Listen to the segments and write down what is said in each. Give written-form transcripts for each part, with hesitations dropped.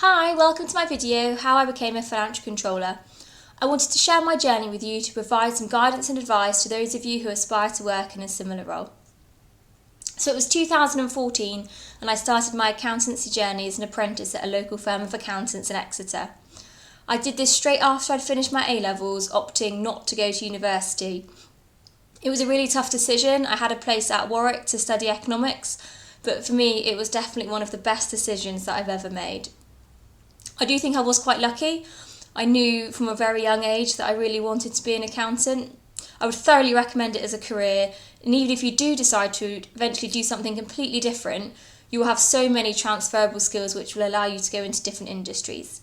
Hi, welcome to my video, How I Became a Financial Controller. I wanted to share my journey with you to provide some guidance and advice to those of you who aspire to work in a similar role. So it was 2014 and I started my accountancy journey as an apprentice at a local firm of accountants in Exeter. I did this straight after I'd finished my A-levels, opting not to go to university. It was a really tough decision. I had a place at Warwick to study economics, but for me it was definitely one of the best decisions that I've ever made. I do think I was quite lucky. I knew from a very young age that I really wanted to be an accountant. I would thoroughly recommend it as a career, and even if you do decide to eventually do something completely different, you will have so many transferable skills which will allow you to go into different industries.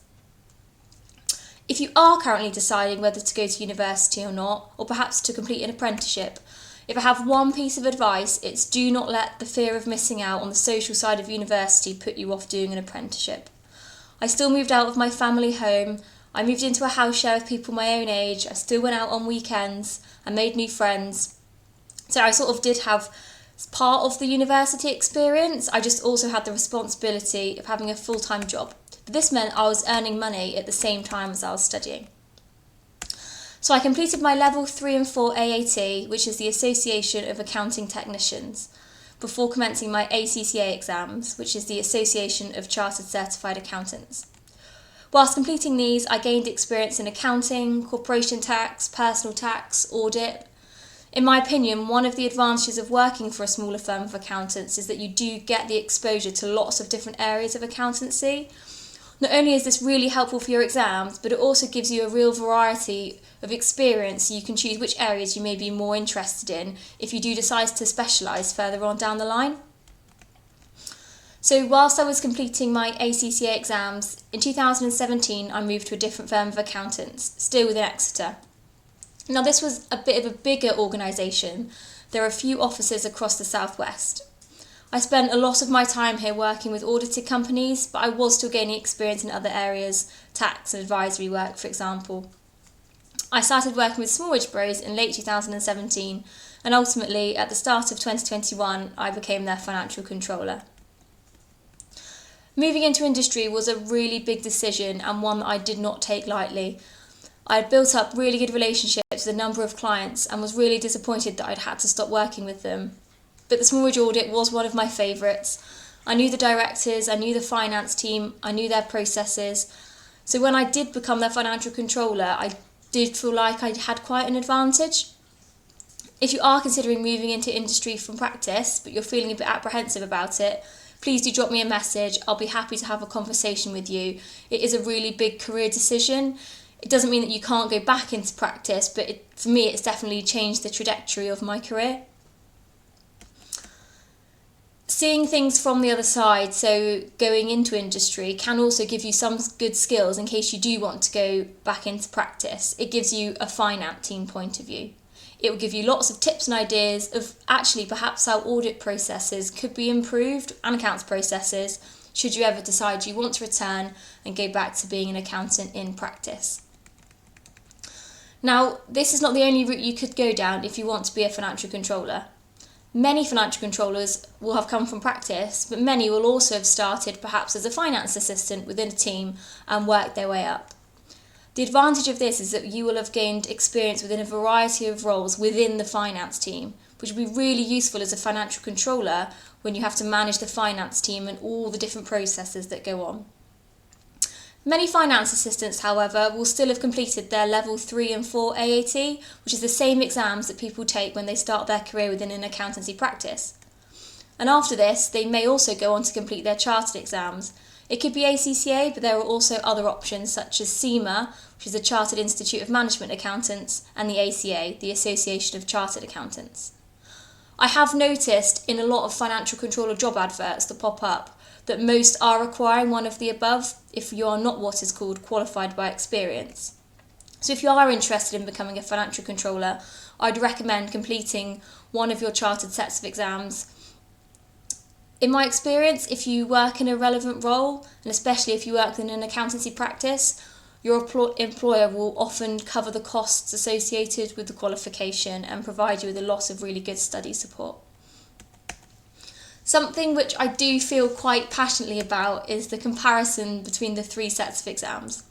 If you are currently deciding whether to go to university or not, or perhaps to complete an apprenticeship, if I have one piece of advice, it's do not let the fear of missing out on the social side of university put you off doing an apprenticeship. I still moved out of my family home. I moved into a house share with people my own age. I still went out on weekends. I made new friends. So I sort of did have part of the university experience. I just also had the responsibility of having a full-time job. But this meant I was earning money at the same time as I was studying. So I completed my level 3 and 4 AAT, which is the Association of Accounting Technicians, before commencing my ACCA exams, which is the Association of Chartered Certified Accountants. Whilst completing these, I gained experience in accounting, corporation tax, personal tax, audit. In my opinion, one of the advantages of working for a smaller firm of accountants is that you do get the exposure to lots of different areas of accountancy. Not only is this really helpful for your exams, but it also gives you a real variety of experience so you can choose which areas you may be more interested in if you do decide to specialise further on down the line. So whilst I was completing my ACCA exams, in 2017 I moved to a different firm of accountants, still within Exeter. Now this was a bit of a bigger organisation. There are a few offices across the southwest. I spent a lot of my time here working with audited companies, but I was still gaining experience in other areas, tax and advisory work for example. I started working with Smallridge Bros in late 2017 and ultimately at the start of 2021 I became their financial controller. Moving into industry was a really big decision and one that I did not take lightly. I had built up really good relationships with a number of clients and was really disappointed that I'd had to stop working with them. But the Smallridge audit was one of my favourites. I knew the directors, I knew the finance team, I knew their processes. So when I did become their financial controller, I did feel like I had quite an advantage. If you are considering moving into industry from practice, but you're feeling a bit apprehensive about it, please do drop me a message. I'll be happy to have a conversation with you. It is a really big career decision. It doesn't mean that you can't go back into practice, but for me it's definitely changed the trajectory of my career. Seeing things from the other side, so going into industry, can also give you some good skills in case you do want to go back into practice. It gives you a finance team point of view. It will give you lots of tips and ideas of actually perhaps how audit processes could be improved and accounts processes should you ever decide you want to return and go back to being an accountant in practice. Now, this is not the only route you could go down if you want to be a financial controller. Many financial controllers will have come from practice, but many will also have started perhaps as a finance assistant within a team and worked their way up. The advantage of this is that you will have gained experience within a variety of roles within the finance team, which will be really useful as a financial controller when you have to manage the finance team and all the different processes that go on. Many finance assistants, however, will still have completed their level 3 and 4 AAT, which is the same exams that people take when they start their career within an accountancy practice. And after this, they may also go on to complete their chartered exams. It could be ACCA, but there are also other options such as CIMA, which is the Chartered Institute of Management Accountants, and the ACA, the Association of Chartered Accountants. I have noticed in a lot of financial controller job adverts that pop up that most are requiring one of the above if you are not what is called qualified by experience. So if you are interested in becoming a financial controller, I'd recommend completing one of your chartered sets of exams. In my experience, if you work in a relevant role, and especially if you work in an accountancy practice, your employer will often cover the costs associated with the qualification and provide you with a lot of really good study support. Something which I do feel quite passionately about is the comparison between the 3 sets of exams.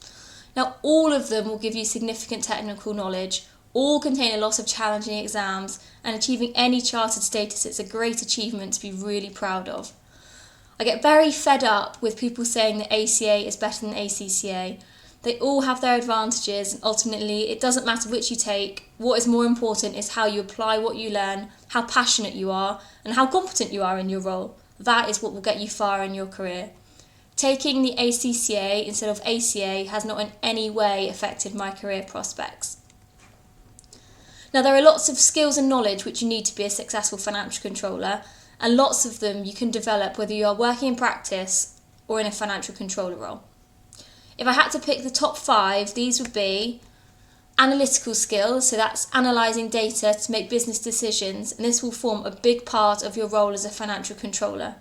Now, all of them will give you significant technical knowledge, all contain a lot of challenging exams, and achieving any chartered status is a great achievement to be really proud of. I get very fed up with people saying that ACA is better than ACCA. They all have their advantages, and ultimately it doesn't matter which you take. What is more important is how you apply what you learn, how passionate you are, and how competent you are in your role. That is what will get you far in your career. Taking the ACCA instead of ACA has not in any way affected my career prospects. Now, there are lots of skills and knowledge which you need to be a successful financial controller, and lots of them you can develop whether you are working in practice or in a financial controller role. If I had to pick the top 5, these would be analytical skills, so that's analysing data to make business decisions, and this will form a big part of your role as a financial controller.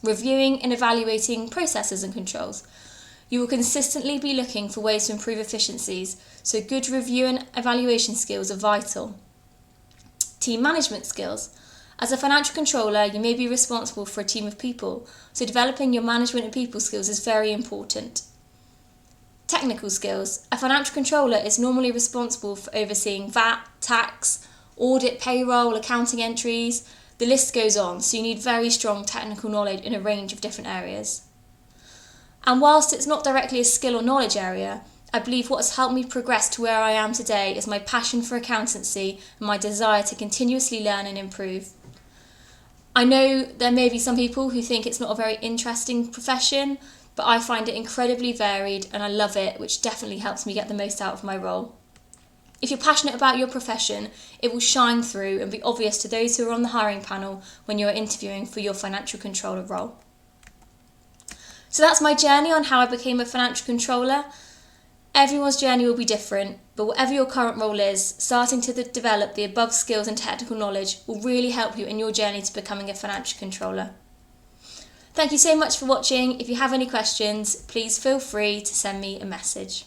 Reviewing and evaluating processes and controls. You will consistently be looking for ways to improve efficiencies, so good review and evaluation skills are vital. Team management skills. As a financial controller, you may be responsible for a team of people, so developing your management and people skills is very important. Technical skills. A financial controller is normally responsible for overseeing VAT, tax, audit, payroll, accounting entries. The list goes on, so you need very strong technical knowledge in a range of different areas. And whilst it's not directly a skill or knowledge area, I believe what has helped me progress to where I am today is my passion for accountancy and my desire to continuously learn and improve. I know there may be some people who think it's not a very interesting profession, but I find it incredibly varied and I love it, which definitely helps me get the most out of my role. If you're passionate about your profession, it will shine through and be obvious to those who are on the hiring panel when you are interviewing for your financial controller role. So that's my journey on how I became a financial controller. Everyone's journey will be different, but whatever your current role is, starting to develop the above skills and technical knowledge will really help you in your journey to becoming a financial controller. Thank you so much for watching. If you have any questions, please feel free to send me a message.